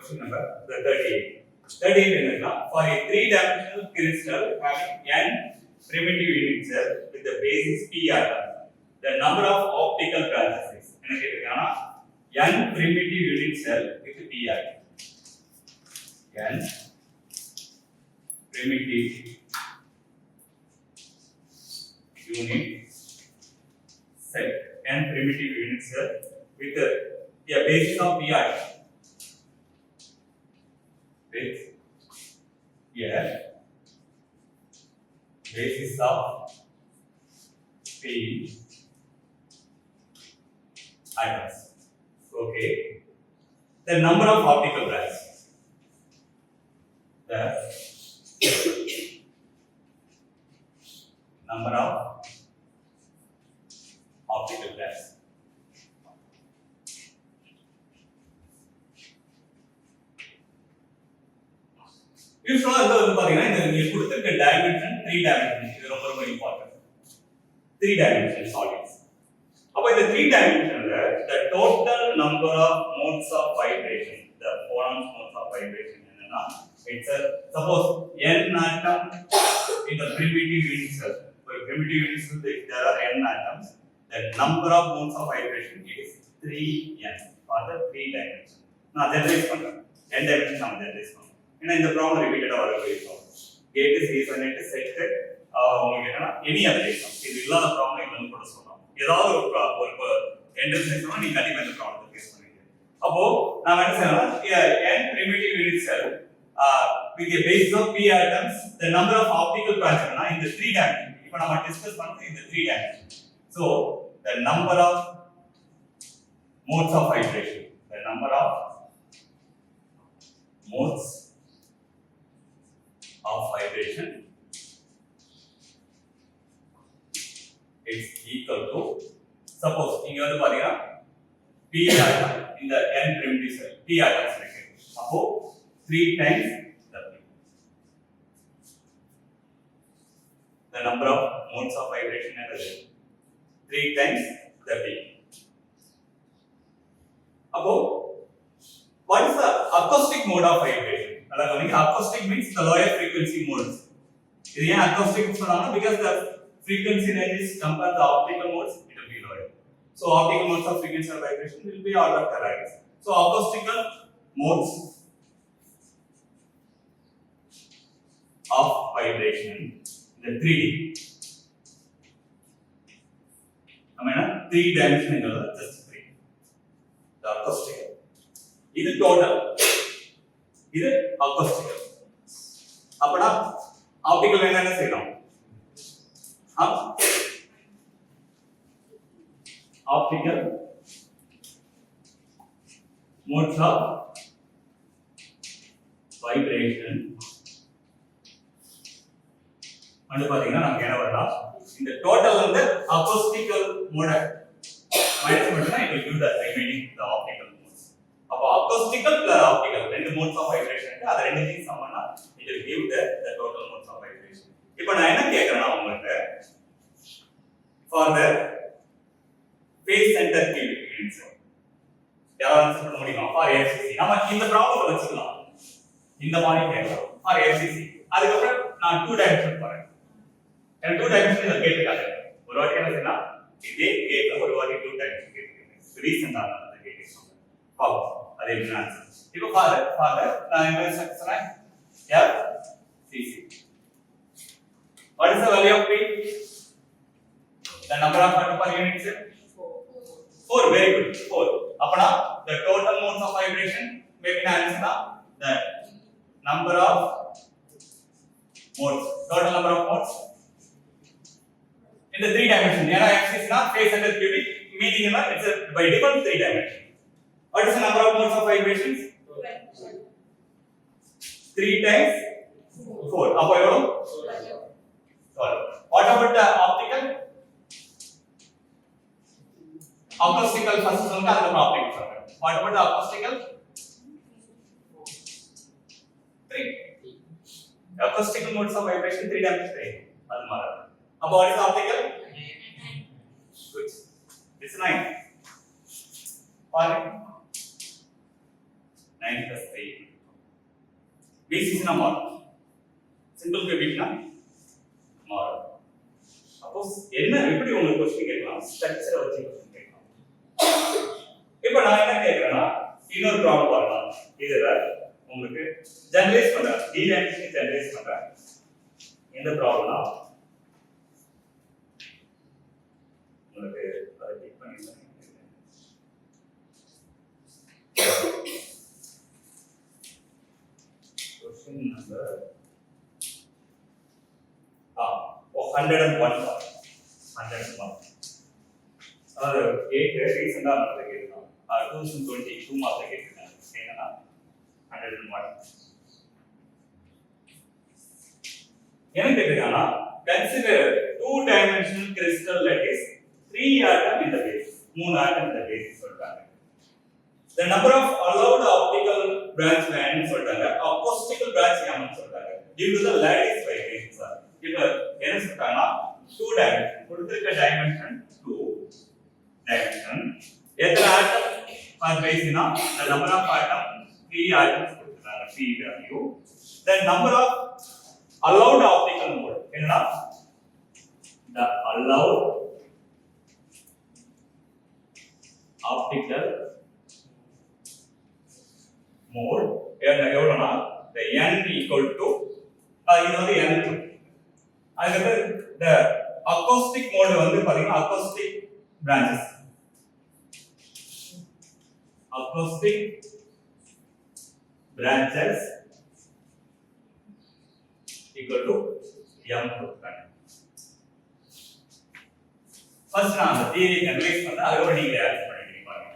Question number 38. 38 என்னன்னா for a three-dimensional crystal having n primitive unit cell with the basis p atom, the number of optical branches is என்ன கேட்டிருக்கானா n primitive unit cell with p atom. n primitive unit cell, n primitive unit cell with a basis of p atom. With a basis of p atoms. Okay. The number of optical branches. The number of optical branches. யூசுவலா வந்து பாத்தீங்கன்னா இந்த நீங்க கொடுத்திருக்க dimension 3 dimension இது ரொம்ப ரொம்ப important 3 dimension solids அப்ப இந்த 3 டைமென்ஷன்ல the total number of modes of vibration the Coulomb modes of vibration என்னன்னா it's a suppose n atom in the primitive unit cell for primitive unit cell there are n atoms the number of modes of vibration is 3n for the 3 dimension நான் generate பண்றேன் n dimension நான் generate பண்றேன் ஏன்னா இந்த problem ரிப்பீட்டடா வரக்கூடிய problem gate சீசனெட் set உங்களுக்கு என்னன்னா எனி அதர் எக்ஸாம் இது இல்லாத ப்ராப்ளம் இல்லைன்னு கூட சொல்லலாம் ஏதாவது ஒரு என்ட்ரன்ஸ் எக்ஸாம் நீங்க கண்டிப்பா இந்த ப்ராப்ளத்தை ஃபேஸ் பண்ணுவீங்க அப்போ நாம என்ன செய்யலாம் n primitive unit cell with a basis of p atoms the number of optical branches னா இந்த 3 dimension இப்போ நம்ம டிஸ்கஸ் பண்ணது இந்த 3 dimension so the number of modes of vibration the number of modes of vibration is equal to suppose இங்க வந்து பாத்தீங்கன்னா p atom in the n primitive cell p atoms இருக்கு அப்போ 3 times the number of modes of vibration என்னது 3 times the p அப்போ what is the acoustic mode of vibration acoustic means the lower frequency modes. இது ஏன் acoustic சொன்னாங்க because the frequency ranges compare the optical modes it will be lower. So optical modes of frequency of vibration will be order of terahertz. So acoustical modes of vibration the 3D. I mean 3 dimensional just 3. The acoustic. இது total. இது அக்வஸ்டிக்கல் அப்பனா optical என்ன செய்யணும் optical modes of vibration வந்து பாத்தீங்கன்னா நமக்கு என்ன வரலாம் இந்த டோட்டல் வந்து அக்வஸ்டிக்கல் மோட மைனஸ் பண்ணா it will give the remaining the optical modes அப்ப acoustical plus optical ரெண்டு modes of vibration இருக்கு அத ரெண்டையும் சம் பண்ணா it will give the total modes of vibration இப்போ நான் என்ன கேக்குறேன்னா உங்களுக்கு for the phase center field units யாராவது ஆன்சர் பண்ண முடியுமா for FCC நாம இந்த ப்ராப்ளத்தை வச்சுக்கலாம் இந்த மாதிரி கேட்கலாம் for FCC அதுக்கு அப்புறம் நான் 2 டைமென்ஷன் போறேன் எனக்கு 2 டைமென்ஷன் கேட்காத ஒரு வாட்டி என்ன செய்யலாம் இதே கேட்க ஒரு வாட்டி 2 டைமென்ஷன் கேட்க ரீசன் தான் அந்த கேட்க பாப்போம் அதே ஆன்சர் இப்போ ஃபாதர் நான் என்ன சொல்றேன் FCC what is the value of p the number of atom per unit cell 4 very good 4 அப்பனா the total modes of vibration maybe na answer the number of modes total number of modes in the 3 dimension ஏனா x is not phase center cubic meaning it's a by default 3 dimension what is the number of modes of vibrations 3 times 4 அப்போ எவ்வளவு sorry what about the optical acoustical first சொல்லுங்க அதுக்கு optical சொல்லுங்க what about the acoustical 3 acoustical modes of vibration 3 times 3 அது மாதிரி அப்போ what is optical good it's 9 பாருங்க 9 plus 3. BCC na mod. Simple cubic na mod. Suppose என்ன எப்படி உங்களுக்கு क्वेश्चन கேட்கலாம் ஸ்ட்ரக்சரை வச்சு क्वेश्चन கேட்கலாம். இப்போ நான் என்ன கேக்குறேன்னா இன்னொரு ப்ராப்ளம் பார்க்கலாம். இதுல உங்களுக்கு ஜெனரேட் பண்றேன் d டைமென்ஷன் ஜெனரேட் பண்றேன். இந்த ப்ராப்ளம்னா உங்களுக்கு அதை டிக் பண்ணிடலாம். Question number 101. அது கேட்டு ரீசெண்டா நடந்த கேட்டு தான் 2022 மாசத்துல கேட்டிருக்காங்க. என்னன்னா 101 என்ன கேட்டிருக்காங்கன்னா consider two dimensional crystal lattice 3 atom in the base 3 atom in the base சொல்றாங்க. The number of allowed optical branch n சொல்றாங்க. acoustical branch m சொல்றாங்க. due to the lattice vibrations are. இப்போ என்ன சொல்றாங்கன்னா 2 dimension கொடுத்திருக்க dimension 2 dimension எத்தனை atom per base னா the number of atom 3 atoms கொடுத்திருக்காங்க. p value the number of allowed optical mode என்னன்னா the allowed optical mode எவ்வளவுனா the n equal to இது வந்து n அதுக்கு the acoustic mode வந்து பாத்தீங்கன்னா acoustic branches equal to m கொடுத்தாங்க. First நான் அந்த தியரி அனலைஸ் பண்ணா அதுக்கு நீங்க ஆட் பண்ணிட்டீங்க பாருங்க.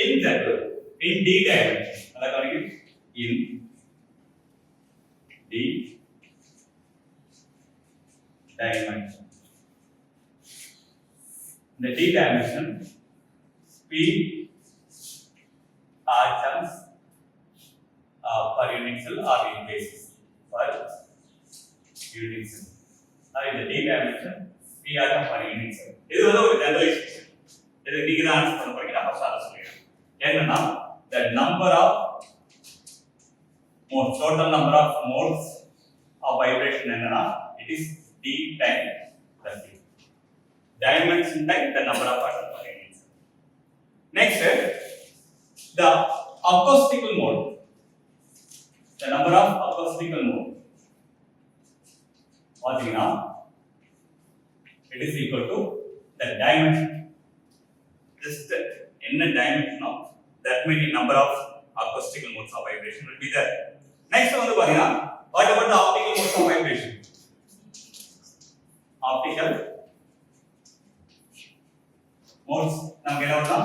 In general, in d dimension அத கவனிங்க in d dimension the d dimension p atoms per unit cell or in basis per unit cell in the d dimension p atom per unit cell இது வந்து ஒரு generalisation. இது நீங்க தான் answer பண்ண போறீங்க. நான் ஃபர்ஸ்ட் அத சொல்றேன். என்னன்னா the number of modes total number of modes of vibration என்னன்னா it is d time plus d dimension time the number of atoms per unit cell. Next the acoustical mode the number of acoustical mode பாத்தீங்கன்னா it is equal to the dimension just என்ன dimension of that many number of acoustical modes of vibration will be there. Next வந்து பாத்தீங்கன்னா what about the optical modes of vibration optical modes நமக்கு என்ன வரும்னா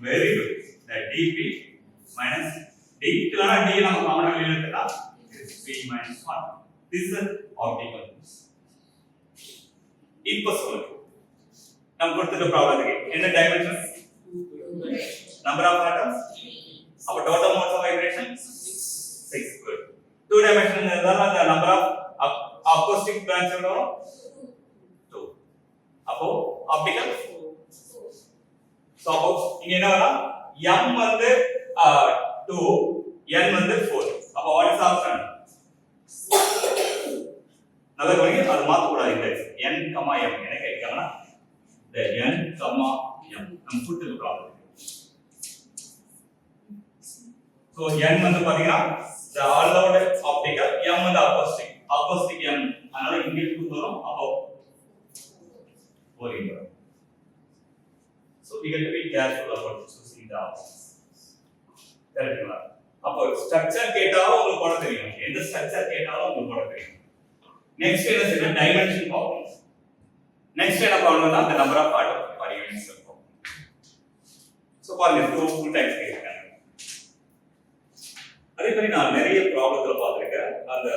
very good the dp minus d இல்லனா d நம்ம காமனா வெளிய எடுத்தா p minus 1 this is optical modes. இப்போ சொல்லுங்க நம்ம கொடுத்த ப்ராப்ளத்துக்கு என்ன டைமென்ஷன் number of atoms அப்ப total modes of vibration 6 good 2 dimension இருந்தால the number of acoustic branch வரும் 2 அப்போ optical so அப்போ இங்க என்ன வரும் m வந்து 2 n வந்து 4 அப்போ what is the option நல்லா கவனிங்க அது மாத்த கூடாது இண்டெக்ஸ் n, m என்ன கேட்காங்கன்னா the n, m நம்ம கொடுத்த ப்ராப்ளம். So n வந்து பாத்தீங்கன்னா the allowed optical m வந்து acoustic m அதனால இங்க இருக்கு வரும் அப்போ போரிங் வரும். So we have to be careful about choosing the options. கரெக்ட்டா அப்போ ஸ்ட்ரக்சர் கேட்டாலும் உங்களுக்கு போட தெரியும் எந்த ஸ்ட்ரக்சர் கேட்டாலும் உங்களுக்கு போட தெரியும். நெக்ஸ்ட் என்ன செய்யணும் டைமென்ஷன் ப்ராப்ளம். நெக்ஸ்ட் என்ன ப்ராப்ளம்னா the number of atoms per unit cell problem. So பாருங்க 2 full times கேக்குறாங்க. அதே மாதிரி நான் நிறைய ப்ராப்ளத்துல பார்த்திருக்கேன். அந்த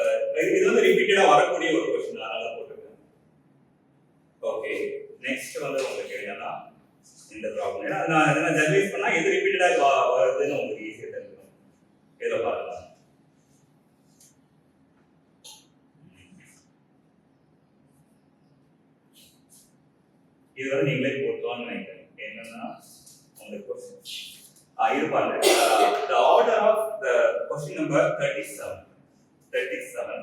இது வந்து ரிப்பீட்டடா வரக்கூடிய ஒரு क्वेश्चन அதனால போட்டுருக்கேன். ஓகே நெக்ஸ்ட் வந்து உங்களுக்கு என்னன்னா இந்த ப்ராப்ளம் ஏன்னா நான் ஜெனரலைஸ் பண்ணா எது ரிப்பீட்டடா வருதுன்னு உங்களுக்கு ஈஸியா தெரியும். இத பாருங்க. இது வந்து நீங்களே போட்டுவான்னு நினைக்கிறேன். என்னன்னா on the question. இது பாருங்க. The order of the question number 37. 37.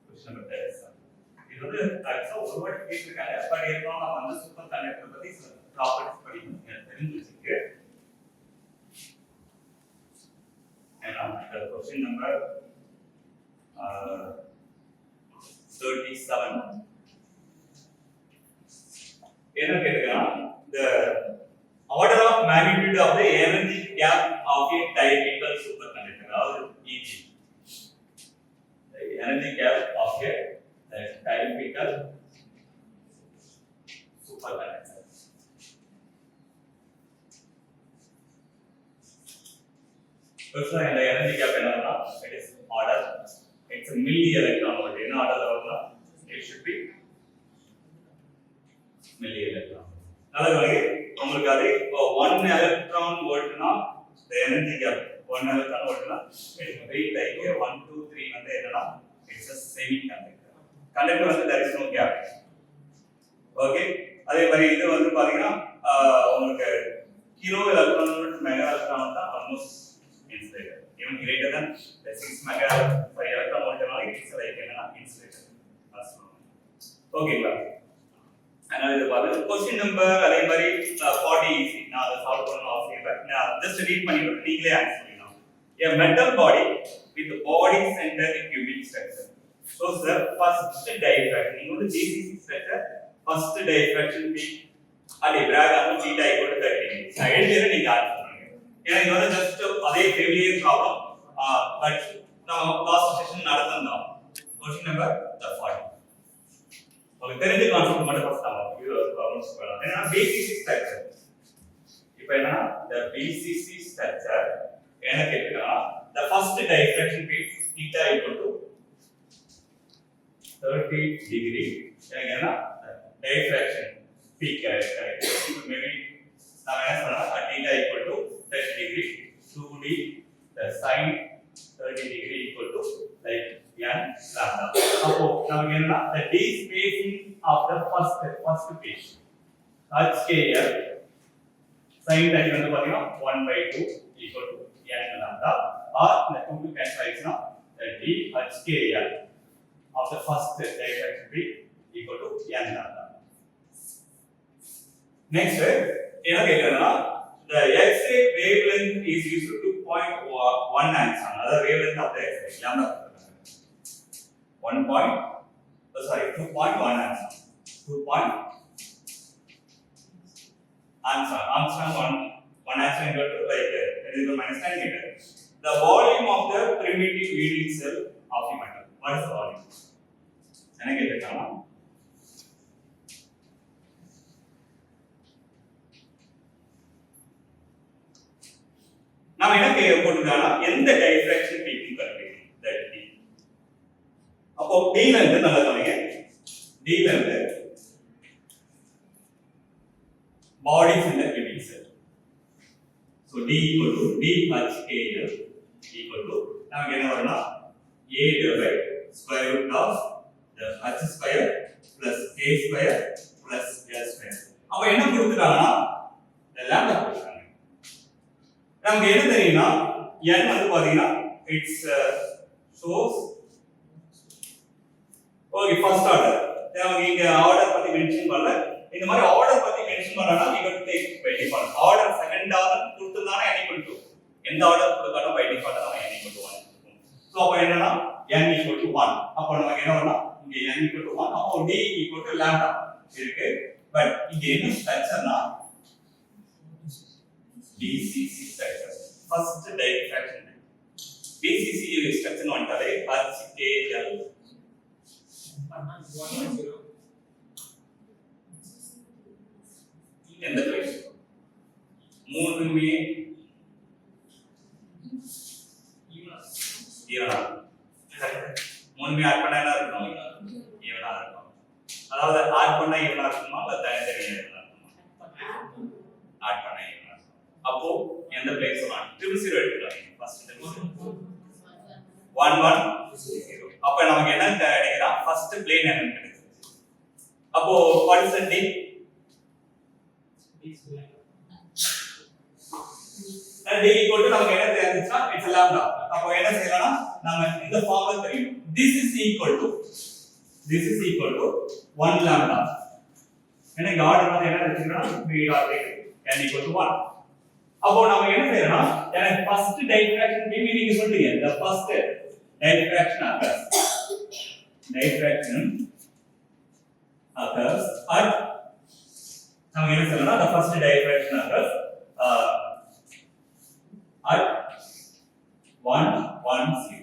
Question number 37. இது வந்து ஆக்சுவலா ஒரு வாட்டி கேட்டிருக்காங்க. பட் இருந்தாலும் நான் வந்து சூப்பர் கண்டக்டர் பத்தி ப்ராப்பர்ட்டிஸ் படிக்கணும். தெரிஞ்சு வச்சுக்க. And the question number 37. என்ன கேக்குறா the order of magnitude of the energy gap of a typical superconductor அதாவது EG the energy gap of a typical superconductor first and the energy gap என்னன்னா it is order it's a milli electron volt என்ன order வரும்னா it should be milli electron அதாவது உங்களுக்கு அது 1 electron voltனா the energy gap 1 electron voltனா it is very like 1 2 3 வந்து என்னன்னா it's a semiconductor conductor வந்து there is no gap okay அதே மாதிரி இது வந்து பாத்தீங்கன்னா உங்களுக்கு கிலோ எலக்ட்ரான் மெகா எலக்ட்ரான் தான் almost insulator even greater than the 6 mega per electron volt னால it's like என்னன்னா insulator okay bro அதனால இது பாருங்க क्वेश्चन நம்பர் அதே மாதிரி 40 ஈஸி நான் அத சால்வ் பண்ணனும் அவசியம் இல்ல நான் ஜஸ்ட் ரீட் பண்ணிட்டு நீங்களே ஆன்சர் பண்ணலாம் a metal body with body center cubic structure so the first diffraction நீங்க வந்து GCC structure first diffraction p அதே brag and theta equal to 30 நான் எழுதிற நீங்க ஆன்சர் பண்ணுங்க ஏன்னா இது வந்து ஜஸ்ட் அதே ஃபேமிலியர் ப்ராப்ளம் பட் நம்ம லாஸ்ட் செஷன் நடந்தோம் क्वेश्चन நம்பர் 40 உங்களுக்கு தெரிஞ்ச கான்செப்ட் மட்டும் ஃபர்ஸ்ட் ஆமா இது ப்ராப்ளம்ஸ் பண்ணலாம் ஏன்னா BCC ஸ்ட்ரக்சர் இப்போ என்ன the BCC structure என்ன கேக்குறா the first diffraction peak theta equal to 30 degree என்ன diffraction peak correct maybe நான் என்ன சொல்றேன் theta equal to 30 degree 2d the sin 30 degree equal to like n lambda அப்போ நமக்கு என்ன the d spacing of the first page HKL sin 30 வந்து பாத்தீங்கன்னா 1/2 equal to n lambda or இந்த 2 cancel ஆயிடுச்சுனா the d HKL of the first diffraction peak equal to n lambda next என்ன கேக்குறேன்னா the X-ray wavelength is used to 2.1 angstrom அதாவது wavelength of the X-ray lambda 2.1 angstrom 2. Angstrom 1 angstrom equal to like -10 meter. The volume of the primitive Ewing cell of a metal. What is the volume? என்ன கேட்டிருக்காங்க நாம என்ன போட்டுட்டானா எந்த diffraction பீக்கும் கண்டுபிடிக்கணும் that D அப்போ d ல இருந்து நல்லா கவனிங்க d ல இருந்து பாடி centre cubic sell so d equal to dhkl equal to நமக்கு என்ன வரும்னா a divided square root of the h square plus k square plus l square அப்ப என்ன கொடுத்துட்டாங்கன்னா the lambda கொடுத்துட்டாங்க நமக்கு என்ன தெரியும்னா n வந்து பாத்தீங்கன்னா it's shows okay first order நமக்கு இங்க ஆர்டர் பத்தி மென்ஷன் பண்ணல இந்த மாதிரி ஆர்டர் பத்தி மென்ஷன் பண்ணனா நீங்க take by default order second order கொடுத்ததானே n equal to எந்த ஆர்டர் கொடுத்தாலும் பை டிஃபால்ட் நம்ம n equal to 1 சோ அப்ப என்னன்னா n equal to 1 அப்ப நமக்கு என்ன வரும்னா இங்க n equal to 1 அப்ப d equal to lambda இருக்கு பட் இங்க என்ன ஸ்ட்ரக்சர்னா BCC structure first diffraction BCC structure வந்துட்டாலே HKL 110 எந்த பிளேஸ் மூணுமே ஈவனா மூணுமே ஆட் பண்ணா என்ன இருக்கும் ஈவனா இருக்கும் அதாவது ஆட் பண்ணா ஈவனா இருக்குமா இல்ல தனித்தனியா இருக்குமா ஆட் பண்ணா ஈவனா அப்போ எந்த பிளேஸ் சொல்லலாம் 0 எடுக்கலாம் ஃபர்ஸ்ட் 1 1 0 அப்ப நமக்கு என்ன கிடைக்குதா ஃபர்ஸ்ட் பிளேன் என்னன்னு கிடைக்குது அப்போ what is the and d equal to நமக்கு என்ன தெரிஞ்சுச்சா it's a lambda. அப்போ என்ன செய்யலாம் நாம இந்த ஃபார்முலா தெரியும். this is equal to 1 lambda. என்ன இங்க ஆர்டர் வந்து என்ன வெச்சிருக்கோம் we are taking n equal to 1. அப்போ நாம என்ன செய்யறோம்னா எனக்கு ஃபர்ஸ்ட் டைஃப்ராக்ஷன் பீம் நீங்க சொல்றீங்க the first diffraction occurs at நாம என்ன சொல்லலாம் the first diffraction occurs at 110.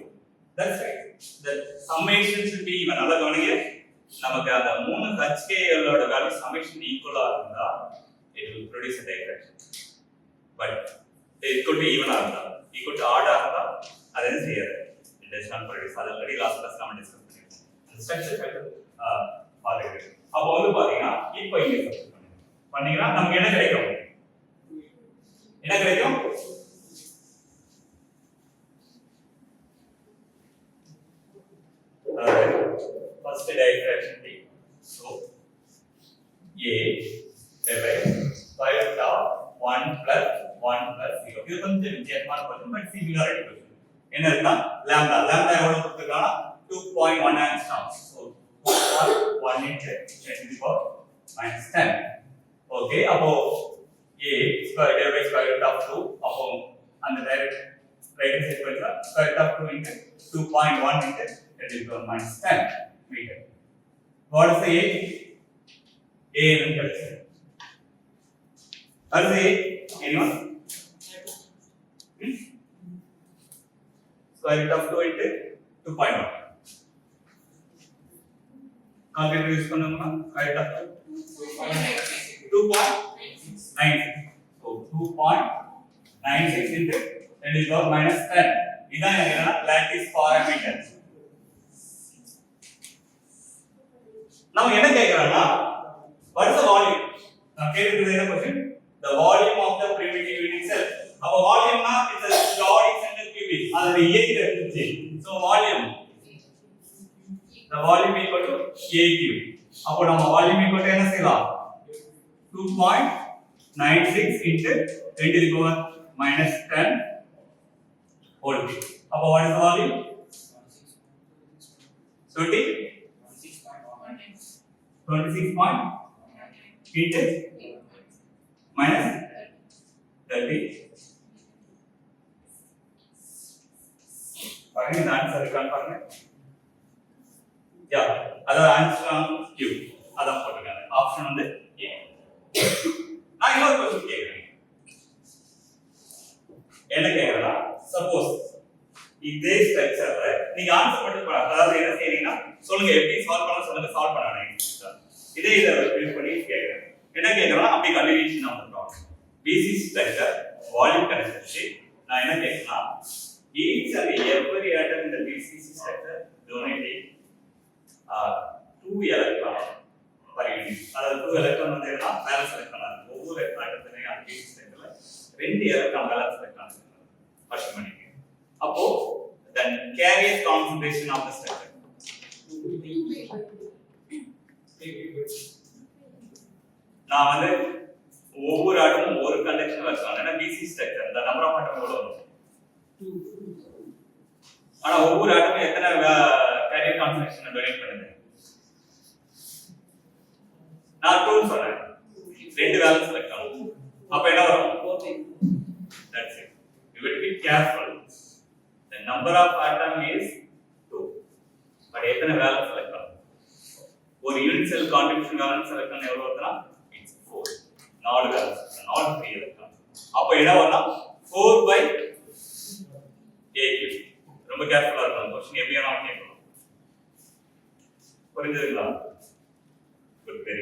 That's right. The summation should be even. நல்லா கவனிங்க நமக்கு அந்த 3 HKL ஓட வேல்யூ summation ஈக்குவலா இருந்தா it will produce a diffraction. But it could be even இருந்தா equal to odd இருந்தா அது என்ன செய்யாது it does not produce. அது ஆல்ரெடி லாஸ்ட் கிளாஸ் நாம டிஸ்கஸ் பண்ணிருக்கோம். அந்த ஸ்ட்ரக்சர் ஃபேக்டர் பாருங்க. அப்போ வந்து பாத்தீங்கன்னா இப்போ இங்க சப்ஸ்டிட் பண்ணீங்கன்னா நமக்கு என்ன கிடைக்கும் first diffraction t so a divided by root of 1 plus 0 இது கொஞ்சம் வித்தியாசமான question but similarity question என்ன இருக்குன்னா lambda எவ்வளவு கொடுத்திருக்கானா 2.1 angstrom so 2.1 into 10 to the power minus 10. Okay, அப்போ a square divided by square root of 2 அப்போ அந்த direct right hand side பண்ணா square root of 2 into 2.1 into 10 to the power minus 10 meter. What is the a? A is calculation. What is the a? Anyone? Square root of 2 into 2.1. Calculator use பண்ணோம்னா square root of 2.96. So 2.96 into 10 to the power minus 10. இதான் என்னன்னா lattice parameter. நாம என்ன கேக்குறோம்னா what is the volume? நான் கேக்குறது என்ன question? The volume of the primitive unit cell. அப்ப வால்யூம்னா it's a Jordan center cubic. அது a இருந்துச்சு. So volume the volume equal to a cube. அப்போ நம்ம volume equal to என்ன செய்யலாம் 2.96 into 10 to the power minus 10 whole cube. அப்போ what is the volume 26 point into minus 30. பாருங்க இந்த answer இருக்கான்னு பாருங்க. யா அதாவது ஆன்சர் கியூ அதான் போட்டுருக்காங்க. ஆப்ஷன் வந்து ஏ. நான் இன்னொரு क्वेश्चन கேக்குறேன். என்ன கேக்குறேன்னா சப்போஸ் இதே ஸ்ட்ரக்சர்ல நீங்க ஆன்சர் மட்டும் பண்ணலாம். அதாவது என்ன செய்றீங்கன்னா சொல்லுங்க எப்படி சால்வ் பண்ணலாம் சொல்லுங்க சால்வ் பண்ணலாம். இதே இத யூஸ் பண்ணி கேக்குறேன். என்ன கேக்குறேன்னா அப்படி continuation of the problem. BC structure volume construction நான் என்ன கேக்குறேன்னா each and every atom in the BCC structure donating 2 electron per unit. அதாவது 2 electron வந்து என்ன பேலன்ஸ் எலக்ட்ரான் ஒவ்வொரு ஆட்டத்திலேயும் அந்த BCC ஸ்ட்ரக்சர்ல 2 electron balance electron first பண்ணிங்க. அப்போ then carrier concentration of the structure நான் வந்து ஒவ்வொரு ஆட்டமும் ஒரு கண்டக்ஷன் வச்சுக்கலாம். ஏன்னா BC ஸ்ட்ரக்சர் அந்த நம்பர் ஆஃப் ஆட்டம் எவ்வளவு வரும் ஆனா ஒவ்வொரு ஆட்டமும் எத்தனை கேரியர் கான்சன்ட்ரேஷன் டொனேட் பண்ணுது நான் 2 சொன்னேன் 2 வேலன்ஸ் எலக்ட்ரான் அப்ப என்ன வரும் 4. That's it. You have to be careful. The number of atom is 2 but எத்தனை வேலன்ஸ் எலக்ட்ரான் ஒரு unit cell contribution valence electron எவ்வளவு வருதுன்னா it's 4 4 வேலன்ஸ் not 3 எலக்ட்ரான் அப்ப என்ன வரும் 4 by a cube. ரொம்ப கேர்ஃபுல்லா இருக்கணும். क्वेश्चन எப்படி வேணாலும் கேட்கலாம். புரிஞ்சுதுங்களா? குட்.